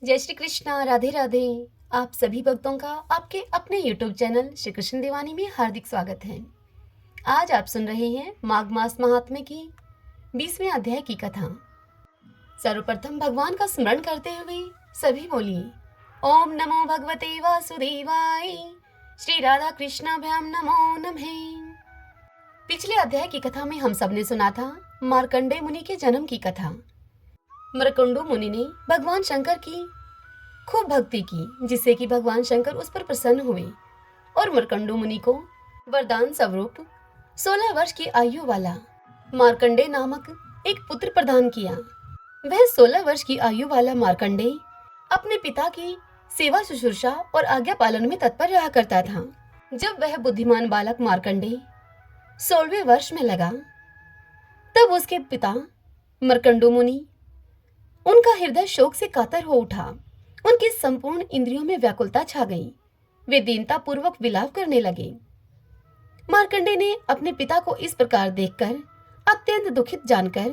जय श्री कृष्णा, राधे राधे। आप सभी भक्तों का आपके अपने YouTube चैनल श्री कृष्ण दीवानी में हार्दिक स्वागत है। आज आप सुन रहे हैं माघ मास महात्म्य की 20वें अध्याय की कथा। सर्वप्रथम भगवान का स्मरण करते हुए सभी बोलिए ओम नमो भगवते वासुदेवाय, श्री राधा कृष्णाभ्याम नमो नमः। पिछले अध्याय की कथा में हम सबने सुना था मार्कंडेय मुनि के जन्म की कथा। मरकुंडू मुनि ने भगवान शंकर की खूब भक्ति की, जिससे कि भगवान शंकर उस पर प्रसन्न हुए और मरकुंडू मुनि को वरदान स्वरूप 16 वर्ष की आयु वाला मार्कंडेय नामक एक पुत्र प्रदान किया। वह 16 वर्ष की आयु वाला मार्कंडेय अपने पिता की सेवा शुश्रूषा और आज्ञा पालन में तत्पर रहा करता था। जब वह बुद्धिमान बालक मार्कंडेय 16वें वर्ष में लगा, तब उसके पिता मरकुंडू मुनि, उनका हृदय शोक से कातर हो उठा। उनकी संपूर्ण इंद्रियों में व्याकुलता छा गई। वे दीनता पूर्वक विलाप करने लगे। मार्कंडेय ने अपने पिता को इस प्रकार देखकर अत्यंत दुखित जानकर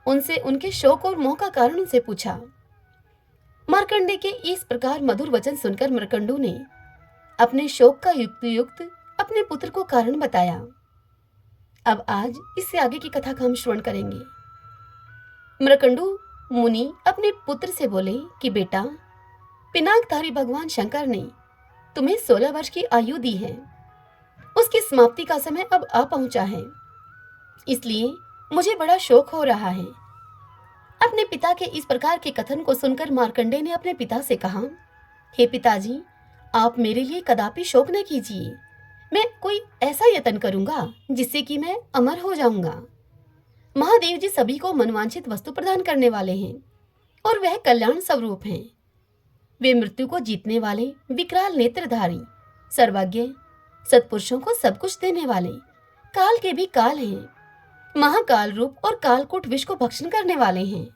उनसे उनके शोक और मोह का कारण उनसे पूछा। मार्कंडेय के इस प्रकार मधुर वचन सुनकर मरकुंडू ने अपने शोक का युक्त अपने पुत्र को कारण बताया। अब आज इससे आगे की कथा का हम श्रवण करेंगे। मरकुंडू मुनि अपने पुत्र से बोले कि बेटा, पिनाकधारी भगवान शंकर ने तुम्हें 16 वर्ष की आयु दी है। उसकी समाप्ति का समय अब आ पहुंचा है, इसलिए मुझे बड़ा शोक हो रहा है। अपने पिता के इस प्रकार के कथन को सुनकर मार्कंडेय ने अपने पिता से कहा, हे पिताजी, आप मेरे लिए कदापि शोक न कीजिए। मैं कोई ऐसा यत्न करूंगा जिससे कि मैं अमर हो जाऊंगा। महादेव जी सभी को मनवांछित वस्तु प्रदान करने वाले हैं और वह कल्याण स्वरूप हैं। वे मृत्यु को जीतने वाले विकराल नेत्रधारी, सर्वज्ञ, सत्पुरुषों को सब कुछ देने वाले, काल के भी काल हैं। महाकाल रूप और कालकूट विष को भक्षण करने वाले हैं।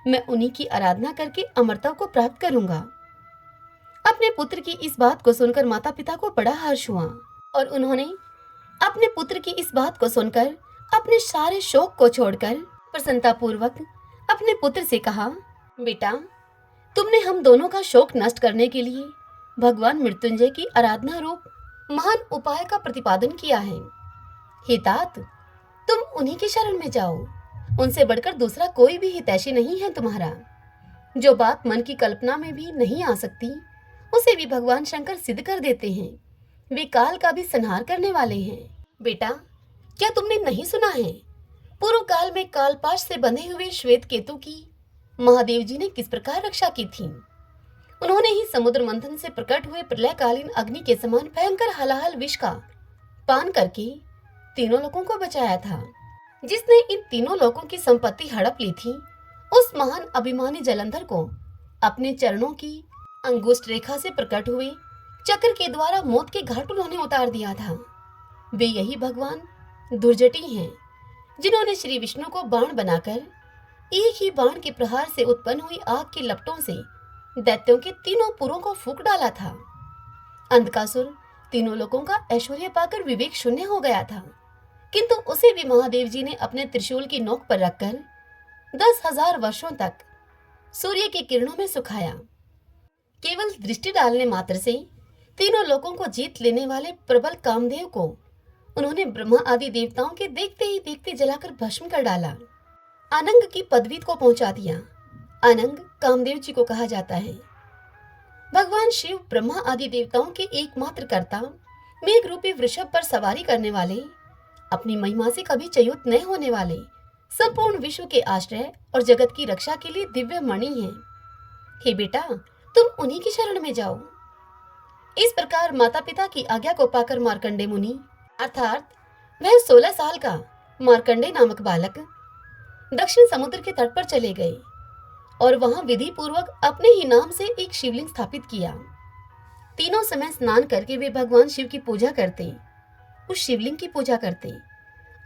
मैं उन्हीं की आराधना करके अमरता को प्राप्त करूंगा। अपने पुत्र की इस बात को सुनकर माता पिता को बड़ा हर्ष हुआ और उन्होंने अपने पुत्र की इस बात को सुनकर अपने सारे शोक को छोड़कर प्रसन्नता पूर्वक अपने पुत्र से कहा, बेटा, तुमने हम दोनों का शोक नष्ट करने के लिए भगवान मृत्युंजय की आराधना रूप महान उपाय का प्रतिपादन किया है। हे तात, तुम उन्हीं की शरण में जाओ। उनसे बढ़कर दूसरा कोई भी हितैषी नहीं है तुम्हारा। जो बात मन की कल्पना में भी नहीं आ सकती, उसे भी भगवान शंकर सिद्ध कर देते हैं। वे काल का भी संहार करने वाले हैं। बेटा, क्या तुमने नहीं सुना है, पूर्व काल में कालपाश से बंधे हुए श्वेत केतु की महादेव जी ने किस प्रकार रक्षा की थी। उन्होंने ही समुद्र मंथन से प्रकट हुए प्रलयकालीन अग्नि के समान भयंकर हलाहल विष का पान करके तीनों लोगों को बचाया था। जिसने इन तीनों लोगों की संपत्ति हड़प ली थी, उस महान अभिमानी जलंधर को अपने चरणों की अंगुष्ठ रेखा से प्रकट हुए चक्र के द्वारा मौत के घाट उन्होंने उतार दिया था। वे यही भगवान दुर्जटी हैं, जिन्होंने श्री विष्णु को बाण बनाकर एक ही बाण के प्रहार से उत्पन्न हुई आग की लपटों से दैत्यों के तीनों पुरों को फूंक डाला था। अंधकासुर तीनों लोगों का ऐश्वर्य पाकर विवेक शून्य हो गया था, किंतु उसे भी महादेव जी ने अपने त्रिशूल की नोक पर रखकर 10,000 वर्षों तक सूर्य की किरणों में सुखाया। केवल दृष्टि डालने मात्र से तीनों लोगों को जीत लेने वाले प्रबल कामदेव को उन्होंने ब्रह्मा आदि देवताओं के देखते ही देखते जलाकर भस्म कर डाला। अनंग की पदवी को पहुंचा दिया। अनंग कामदेव जी को कहा जाता है। भगवान शिव ब्रह्मा आदि देवताओं के एकमात्र कर्ता, मेघ रूपी वृषभ पर सवारी करने वाले, अपनी महिमा से कभी च्युत न होने वाले, संपूर्ण विश्व के आश्रय और जगत की रक्षा के लिए दिव्य मणि हैं। हे बेटा, तुम उन्हीं की शरण में जाओ। इस प्रकार माता पिता की आज्ञा को पाकर मार्कंडेय मुनि, अर्थात वह 16 साल का मार्कंडेय नामक बालक, दक्षिण समुद्र के तट पर चले गए और वहां विधि पूर्वक अपने ही नाम से एक शिवलिंग स्थापित किया। तीनों समय स्नान करके वे भगवान शिव की पूजा करते, उस शिवलिंग की पूजा करते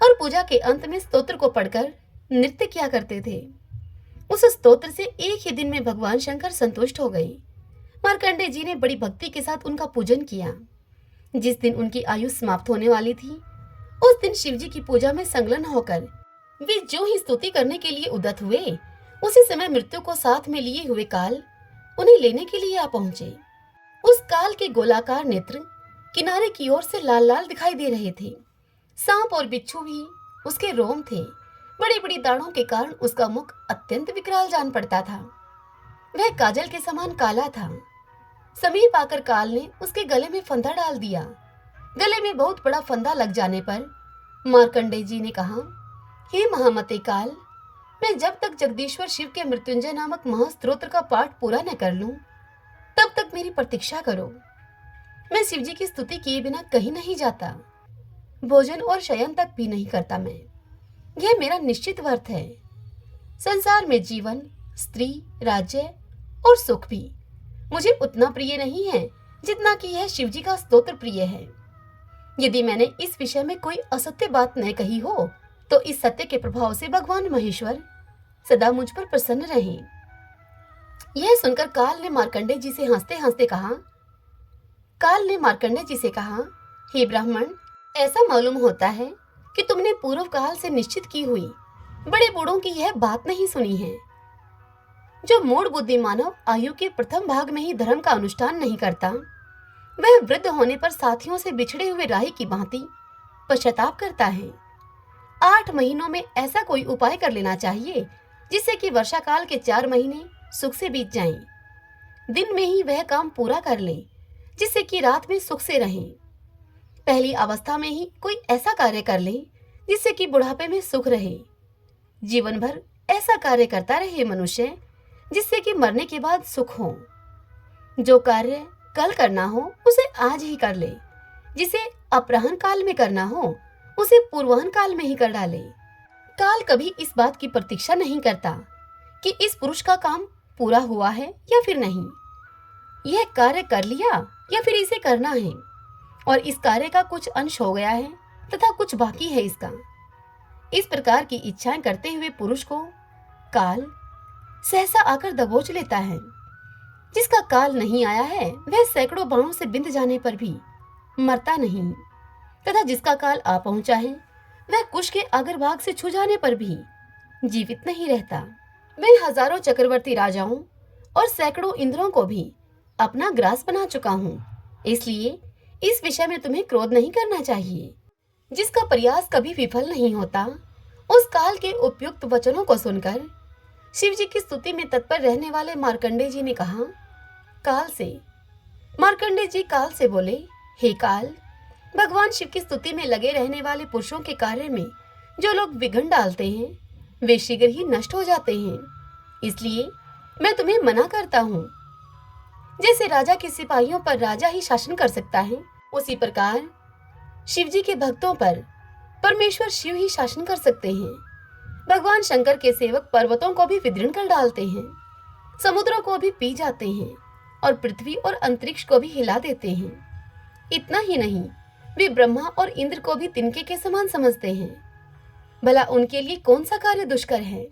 और पूजा के अंत में स्तोत्र को पढ़कर नृत्य किया करते थे। उस स्तोत्र से एक ही दिन में भगवान शंकर संतुष्ट हो गए। मार्कंडेय जी ने बड़ी भक्ति के साथ उनका पूजन किया। जिस दिन उनकी आयु समाप्त होने वाली थी, उस दिन शिवजी की पूजा में संलग्न होकर वे जो ही स्तुति करने के लिए उद्यत हुए, उसी समय मृत्यु को साथ में लिए हुए काल उन्हें लेने के लिए आ पहुंचे। उस काल के गोलाकार नेत्र किनारे की ओर से लाल लाल दिखाई दे रहे थे। सांप और बिच्छू भी उसके रोम थे। बड़ी बड़ी दाढ़ों के कारण उसका मुख अत्यंत विकराल जान पड़ता था। वह काजल के समान काला था। समीप आकर काल ने उसके गले में फंदा डाल दिया। गले में बहुत बड़ा फंदा लग जाने पर मार्कंडेय जी ने कहा, हे महामते काल, मैं जब तक जगदीश्वर शिव के मृत्युंजय नामक महास्त्रोत्र का पाठ पूरा न कर लूं, तब तक मेरी प्रतीक्षा करो। मैं शिव जी की स्तुति किए बिना कहीं नहीं जाता। भोजन और शयन तक भी नहीं करता मैं। यह मेरा निश्चित व्रत है। संसार में जीवन, स्त्री, राज्य और सुख भी मुझे उतना प्रिय नहीं है जितना कि यह शिव जी का स्तोत्र प्रिय है। यदि मैंने इस विषय में कोई असत्य बात न कही हो, तो इस सत्य के प्रभाव से भगवान महेश्वर सदा मुझ पर प्रसन्न रहे। यह सुनकर काल ने मार्कंडेय जी से कहा, हे ब्राह्मण, ऐसा मालूम होता है कि तुमने पूर्व काल से निश्चित की हुई बड़े बूढ़ों की यह बात नहीं सुनी है। जो मूढ़ बुद्धि मानव आयु के प्रथम भाग में ही धर्म का अनुष्ठान नहीं करता, वह वृद्ध होने पर साथियों से बिछड़े हुए राही की भांति पश्चाताप करता है। 8 महीनों में ऐसा कोई उपाय कर लेना चाहिए जिससे कि वर्षा काल के 4 महीने सुख से बीत जाएं। दिन में ही वह काम पूरा कर ले जिससे कि रात में सुख से रहें। पहली अवस्था में ही कोई ऐसा कार्य कर ले जिससे कि बुढ़ापे में सुख रहे। जीवन भर ऐसा कार्य करता रहे मनुष्य जिससे कि मरने के बाद सुख हो। जो कार्य कल करना हो उसे आज ही कर ले, जिसे अपराह्न काल में करना हो उसे पूर्वाह्न काल में ही कर डाले। काल कभी इस बात की प्रतीक्षा नहीं करता कि इस पुरुष का काम पूरा हुआ है या फिर नहीं, यह कार्य कर लिया या फिर इसे करना है, और इस कार्य का कुछ अंश हो गया है तथा कुछ बाकी है इसका। इस प्रकार की इच्छाएं करते हुए पुरुष को काल सहसा आकर दबोच लेता है। जिसका काल नहीं आया है वह सैकड़ों बाणों से बिंध जाने पर भी मरता नहीं, तथा जिसका काल आ पहुंचा है वह कुश के अग्रभाग से छू जाने पर भी जीवित नहीं रहता। मैं हजारों चक्रवर्ती राजाओं और सैकड़ों इंद्रों को भी अपना ग्रास बना चुका हूँ, इसलिए इस विषय में तुम्हें क्रोध नहीं करना चाहिए। जिसका प्रयास कभी विफल नहीं होता, उस काल के उपयुक्त वचनों को सुनकर शिव जी की स्तुति में तत्पर रहने वाले मार्कंडेय जी ने कहा, मार्कंडेय जी काल से बोले, हे काल, भगवान शिव की स्तुति में लगे रहने वाले पुरुषों के कार्य में जो लोग विघ्न डालते हैं वे शीघ्र ही नष्ट हो जाते हैं, इसलिए मैं तुम्हें मना करता हूँ। जैसे राजा के सिपाहियों पर राजा ही शासन कर सकता है, उसी प्रकार शिव जी के भक्तों पर परमेश्वर शिव ही शासन कर सकते हैं। भगवान शंकर के सेवक पर्वतों को भी विदीर्ण कर डालते हैं, समुद्रों को भी पी जाते हैं और पृथ्वी और अंतरिक्ष को भी हिला देते हैं। इतना ही नहीं, वे ब्रह्मा और इंद्र को भी तिनके के समान समझते हैं। भला उनके लिए कौन सा कार्य दुष्कर है?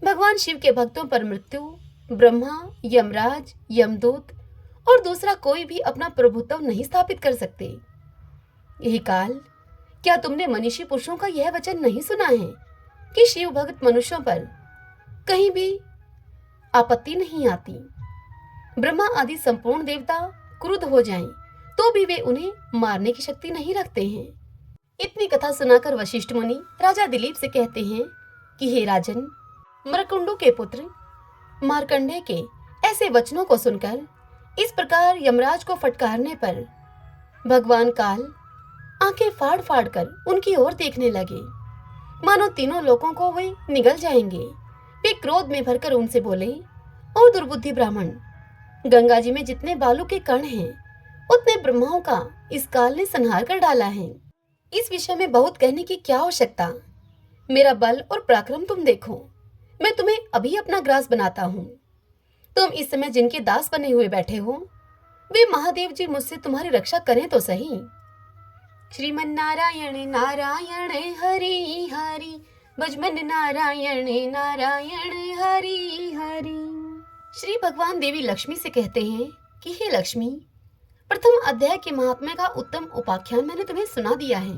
भगवान शिव के भक्तों पर मृत्यु, ब्रह्मा, यमराज, यमदूत और दूसरा कोई भी अपना प्रभुत्व नहीं स्थापित कर सकते। यही काल, क्या तुमने मनीषी पुरुषों का यह वचन नहीं सुना है कि शिव भक्त मनुष्यों पर कहीं भी आपत्ति नहीं आती? ब्रह्मा आदि संपूर्ण देवता क्रुद्ध हो जाएं, तो भी वे उन्हें मारने की शक्ति नहीं रखते हैं। इतनी कथा सुनाकर वशिष्ठ मुनि राजा दिलीप से कहते हैं कि हे राजन, मृकुंडु के पुत्र मार्कंडेय के ऐसे वचनों को सुनकर इस प्रकार यमराज को फटकारने पर भगवान काल आंखें फाड़ फाड़ कर उनकी ओर देखने लगे, मानो तीनों लोगों को वे निगल जाएंगे। वे क्रोध में भरकर उनसे बोले, ओ दुर्बुद्धि ब्राह्मण, गंगा जी में जितने बालू के कण हैं, उतने ब्रह्माओं का इस काल ने संहार कर डाला है। इस विषय में बहुत कहने की क्या आवश्यकता? मेरा बल और पराक्रम तुम देखो। मैं तुम्हें अभी अपना ग्रास बनाता हूँ। तुम इस समय जिनके दास बने हुए बैठे हो, वे महादेव जी मुझसे तुम्हारी रक्षा करें तो सही। श्रीमन नारायण नारायण हरि हरि, भजमन नारायण नारायण हरि हरि। श्री भगवान देवी लक्ष्मी से कहते हैं कि हे लक्ष्मी, प्रथम अध्याय के महात्म्य का उत्तम उपाख्यान मैंने तुम्हें सुना दिया है।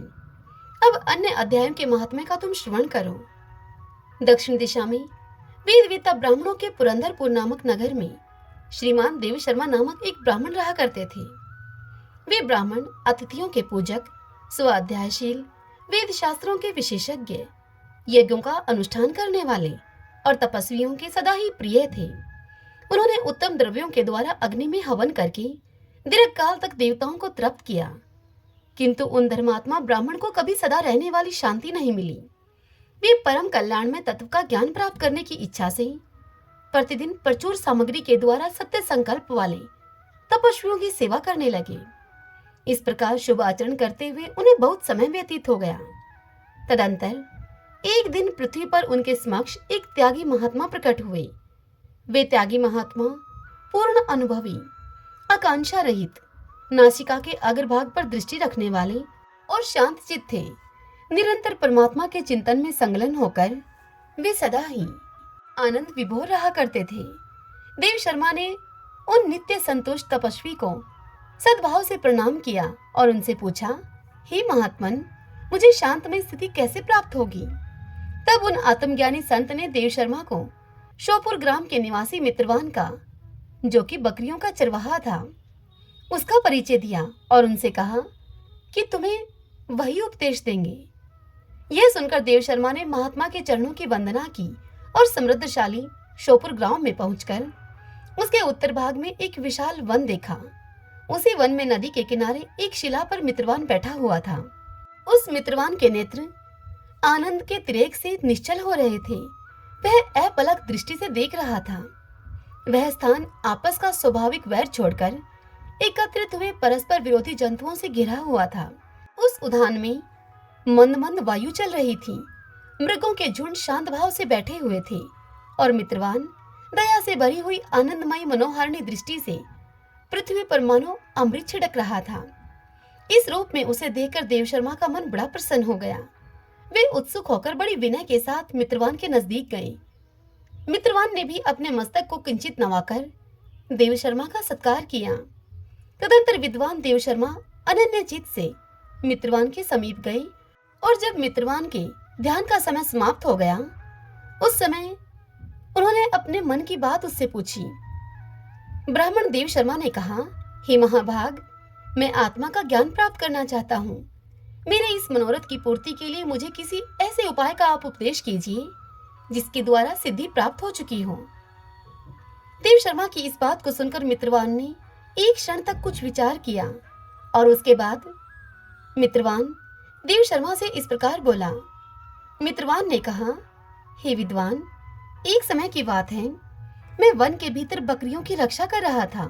अब अन्य अध्यायों के महात्म्य का तुम श्रवण करो। दक्षिण दिशा में वेदवेत्ता ब्राह्मणों के पुरंदरपुर नामक नगर में श्रीमान देव शर्मा नामक एक ब्राह्मण रहा करते थे। वे ब्राह्मण अतिथियों के पूजक, स्वाध्यायशील, वेद शास्त्रों के विशेषज्ञ, यज्ञों का अनुष्ठान करने वाले और तपस्वियों के सदा ही प्रिय थे। उन्होंने उत्तम द्रव्यों के द्वारा अग्नि में हवन करके दीर्घ काल तक देवताओं को तृप्त किया, किंतु उन धर्मात्मा ब्राह्मण को कभी सदा रहने वाली शांति नहीं मिली। वे परम कल्याण में तत्व का ज्ञान प्राप्त करने की इच्छा से प्रतिदिन प्रचुर सामग्री के द्वारा सत्य संकल्प वाले तपस्वियों की सेवा करने लगे। इस प्रकार शुभ आचरण करते हुए उन्हें बहुत समय व्यतीत हो गया। तदंतर एक दिन पृथ्वी पर उनके समक्ष एक त्यागी महात्मा प्रकट हुए। वे त्यागी महात्मा पूर्ण अनुभवी, आकांक्षा रहित, नासिका के अग्रभाग पर दृष्टि रखने वाले और शांत चित्त थे। निरंतर परमात्मा के चिंतन में संलग्न होकर वे सदा ही आनंद विभोर रहा करते थे। देव शर्मा ने उन नित्य संतुष्ट तपस्वी को सद्भाव से प्रणाम किया और उनसे पूछा, हे महात्मन, मुझे शांतमय स्थिति कैसे प्राप्त होगी? तब उन आत्मज्ञानी संत ने देव शर्मा को श्योपुर ग्राम के निवासी मित्रवान का, जो कि बकरियों का चरवाहा था, उसका परिचय दिया और उनसे कहा कि तुम्हें वही उपदेश देंगे। यह सुनकर देव शर्मा ने महात्मा के चरणों की वंदना की और समृद्धशाली श्योपुर ग्राम में पहुंचकर उसके उत्तर भाग में एक विशाल वन देखा। उसी वन में नदी के किनारे एक शिला पर मित्रवान बैठा हुआ था। उस मित्रवान के नेत्र आनंद के तिरेक से निश्चल हो रहे थे। वह अपलक दृष्टि से देख रहा था। वह स्थान आपस का स्वाभाविक वैर छोड़कर एकत्रित हुए परस्पर विरोधी जंतुओं से घिरा हुआ था। उस उद्यान में मंद मंद वायु चल रही थी। मृगों के झुंड शांत भाव से बैठे हुए थे और मित्रवान दया से भरी हुई आनंदमयी मनोहारिणी दृष्टि से पृथ्वी पर मानो अमृत छिड़क रहा था। इस रूप में उसे देखकर देव शर्मा का मन बड़ा प्रसन्न हो गया। वे उत्सुक होकर बड़ी विनय के साथ मित्रवान के नजदीक गए। मित्रवान ने भी अपने मस्तक को किंचित नवाकर देव शर्मा का सत्कार किया। तदंतर विद्वान देव शर्मा अनन्य चित्त से मित्रवान के समीप गए और जब मित्रवान के ध्यान का समय समाप्त हो गया, उस समय उन्होंने अपने मन की बात उससे पूछी। ब्राह्मण देव शर्मा ने कहा, हे महाभाग, मैं आत्मा का ज्ञान प्राप्त करना चाहता हूँ। मेरे इस मनोरथ की पूर्ति के लिए मुझे किसी ऐसे उपाय का आप उपदेश कीजिए जिसके द्वारा सिद्धि प्राप्त हो चुकी हो। देव शर्मा की इस बात को सुनकर मित्रवान ने एक क्षण तक कुछ विचार किया और उसके बाद मित्रवान देव शर्मा से इस प्रकार बोला। मित्रवान ने कहा, हे विद्वान, एक समय की बात है, मैं वन के भीतर बकरियों की रक्षा कर रहा था।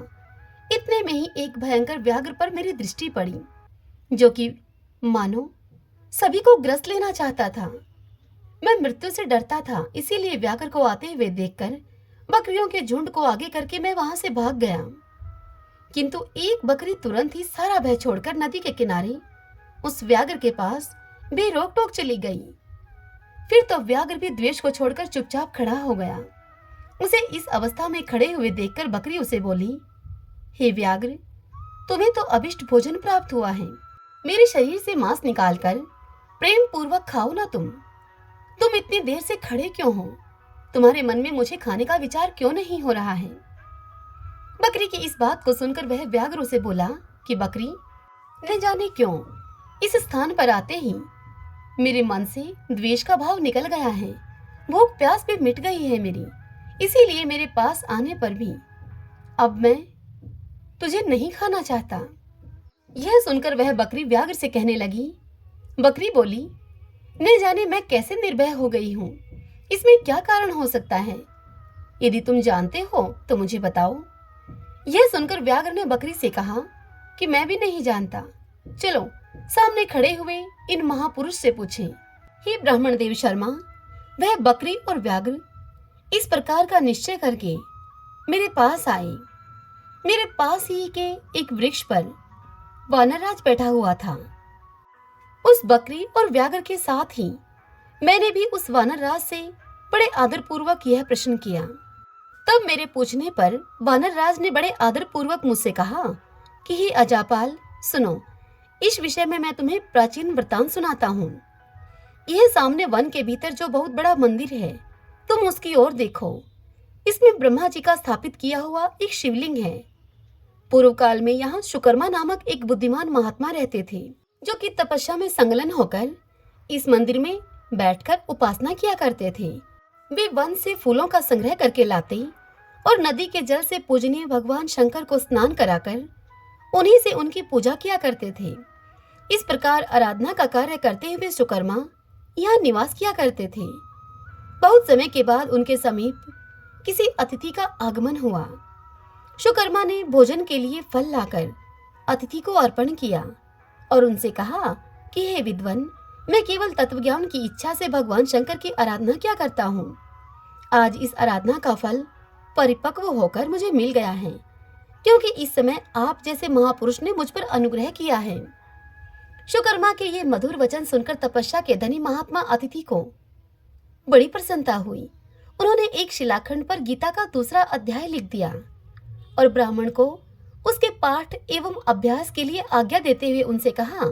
इतने में ही एक भयंकर व्याघ्र पर मेरी दृष्टि पड़ी, जो कि मानो सभी को ग्रस्त लेना चाहता था। मैं मृत्यु से डरता था, इसीलिए व्याघ्र को आते हुए देखकर बकरियों के झुंड को आगे करके मैं वहां से भाग गया। किंतु एक बकरी तुरंत ही सारा भय छोड़कर नदी के किनारे उस व्याघ्र के पास बेरोक टोक चली गई। फिर तो व्याघ्र भी द्वेष को छोड़कर चुपचाप खड़ा हो गया। उसे इस अवस्था में खड़े हुए देखकर बकरी उसे बोली, हे व्याघ्र, तुम्हें तो अभिष्ट भोजन प्राप्त हुआ है। मेरे शरीर से मांस निकालकर प्रेम पूर्वक खाओ ना। तुम इतनी देर से खड़े क्यों हो? तुम्हारे मन में मुझे खाने का विचार क्यों नहीं हो रहा है? बकरी की इस बात को सुनकर वह व्याघ्र उसे बोला कि बकरी, न जाने क्यों इस स्थान पर आते ही मेरे मन से द्वेष का भाव निकल गया है। भूख प्यास भी मिट गई है मेरी, इसीलिए मेरे पास आने पर भी अब मैं तुझे नहीं खाना चाहता। यह सुनकर वह बकरी व्याघ्र से कहने लगी। बकरी बोली, न जाने मैं कैसे निर्भय हो गई हूँ, इसमें क्या कारण हो सकता है? यदि तुम जानते हो तो मुझे बताओ। यह सुनकर व्याघ्र ने बकरी से कहा कि मैं भी नहीं जानता। चलो सामने खड़े हुए इन महापुरुष से पूछें। हे ब्राह्मण देव शर्मा, वह बकरी और व्याघ्र इस प्रकार का निश्चय करके मेरे पास आए। मेरे पास ही के एक वृक्ष पर वानरराज बैठा हुआ था। उस बकरी और व्याघ्र के साथ ही मैंने भी उस वानरराज से बड़े आदर पूर्वक यह प्रश्न किया। तब मेरे पूछने पर वानरराज ने बड़े आदर पूर्वक मुझसे कहा कि हे अजापाल, सुनो, इस विषय में मैं तुम्हें प्राचीन वृतांत सुनाता हूँ। यह सामने वन के भीतर जो बहुत बड़ा मंदिर है, तुम उसकी ओर देखो। इसमें ब्रह्मा जी का स्थापित किया हुआ एक शिवलिंग है। पूर्व काल में यहाँ शुकर्मा नामक एक बुद्धिमान महात्मा रहते थे, जो कि तपस्या में संलग्न होकर इस मंदिर में बैठकर उपासना किया करते थे। वे वन से फूलों का संग्रह करके लाते और नदी के जल से पूजनीय भगवान शंकर को स्नान कराकर उन्हीं से उनकी पूजा किया करते थे। इस प्रकार आराधना का कार्य करते हुए शुकर्मा यहाँ निवास किया करते थे। बहुत समय के बाद उनके समीप किसी अतिथि का आगमन हुआ। शुकर्मा ने भोजन के लिए फल लाकर अतिथि को अर्पण किया और उनसे कहा कि हे विद्वन, मैं केवल तत्वज्ञान की इच्छा से भगवान शंकर की आराधना किया करता हूँ। आज इस आराधना का फल परिपक्व होकर मुझे मिल गया है, क्योंकि इस समय आप जैसे महापुरुष ने मुझ पर अनुग्रह किया है। शुकर्मा के ये मधुर वचन सुनकर तपस्या के धनी महात्मा अतिथि को बड़ी प्रसन्नता हुई। उन्होंने एक शिलाखंड पर गीता का दूसरा अध्याय लिख दिया और ब्राह्मण को उसके पाठ एवं अभ्यास के लिए आज्ञा देते हुए उनसे कहा।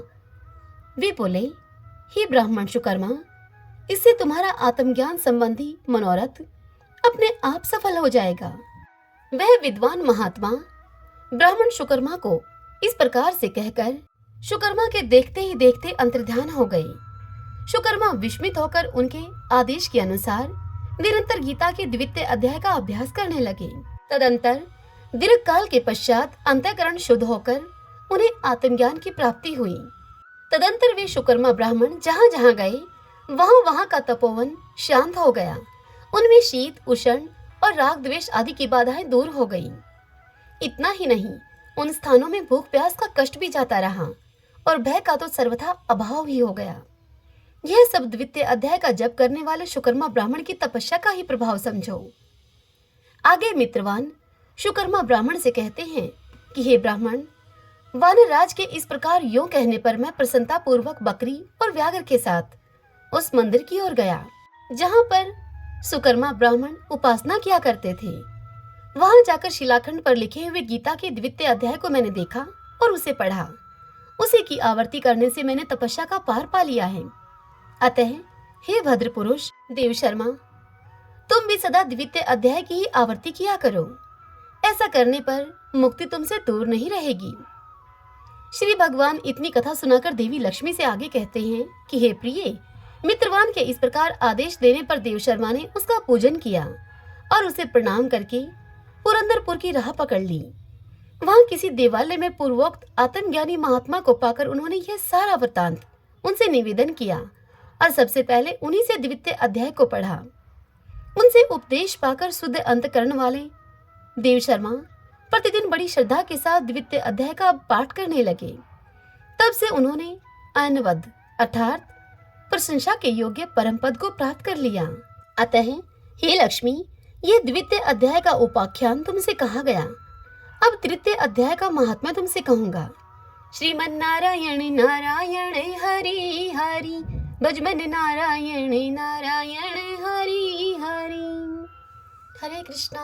वे बोले, हे ब्राह्मण शुकर्मा, इससे तुम्हारा आत्मज्ञान संबंधी मनोरथ अपने आप सफल हो जाएगा। वह विद्वान महात्मा ब्राह्मण शुकर्मा को इस प्रकार से कहकर शुकर्मा के देखते ही देखते अंतर्ध्यान हो गए। शुकर्मा विस्मित होकर उनके आदेश के अनुसार निरंतर गीता के द्वितीय अध्याय का अभ्यास करने लगे। तदंतर दीर्घ काल के पश्चात अंतःकरण शुद्ध होकर उन्हें आत्मज्ञान की प्राप्ति हुई। तदंतर वे शुकर्मा ब्राह्मण जहाँ जहाँ गए वहाँ का तपोवन शांत हो गया। उनमें शीत, उष्ण और राग द्वेष आदि की बाधाएं दूर हो गईं। इतना ही नहीं, उन स्थानों में भूख प्यास का कष्ट भी जाता रहा और भय का तो सर्वथा अभाव ही हो गया। यह सब द्वितीय अध्याय का जप करने वाले शुकर्मा ब्राह्मण की तपस्या का ही प्रभाव समझो। आगे मित्रवान शुकर्मा ब्राह्मण से कहते हैं कि हे ब्राह्मण, वानरराज के इस प्रकार यों कहने पर मैं प्रसन्नता पूर्वक बकरी और व्याघ्र के साथ उस मंदिर की ओर गया जहां पर शुकर्मा ब्राह्मण उपासना किया करते थे। वहां जाकर शिलाखंड पर लिखे हुए गीता के द्वितीय अध्याय को मैंने देखा और उसे पढ़ा। उसी की आवृत्ति करने से मैंने तपस्या का पार पा लिया है। अतः हे भद्र पुरुष देव शर्मा, तुम भी सदा द्वितीय अध्याय की ही आवृत्ति किया करो। ऐसा करने पर मुक्ति तुमसे दूर नहीं रहेगी। श्री भगवान इतनी कथा सुनाकर देवी लक्ष्मी से आगे कहते हैं कि हे प्रिय, मित्रवान के इस प्रकार आदेश देने पर देव शर्मा ने उसका पूजन किया और उसे प्रणाम करके पुरंदरपुर की राह पकड़ ली। वहां किसी देवालय में पूर्वोक्त आत्मज्ञानी महात्मा को पाकर उन्होंने यह सारा वृत्तांत उनसे निवेदन किया और सबसे पहले उन्हीं से द्वितीय अध्याय को पढ़ा। उनसे उपदेश पाकर शुद्ध अंतकरण वाले देव शर्मा प्रतिदिन बड़ी श्रद्धा के साथ द्वितीय अध्याय का पाठ करने लगे। तब से उन्होंने अनवद अर्थात प्रशंसा के योग्य परम पद को प्राप्त कर लिया। अतः हे लक्ष्मी, ये द्वितीय अध्याय का उपाख्यान तुमसे कहा गया। अब तृतीय अध्याय का महात्मा तुमसे कहूंगा। श्रीमन्नारायण नारायण हरि हरि, भजमन नारायण नारायण हरि हरि। हरे कृष्णा।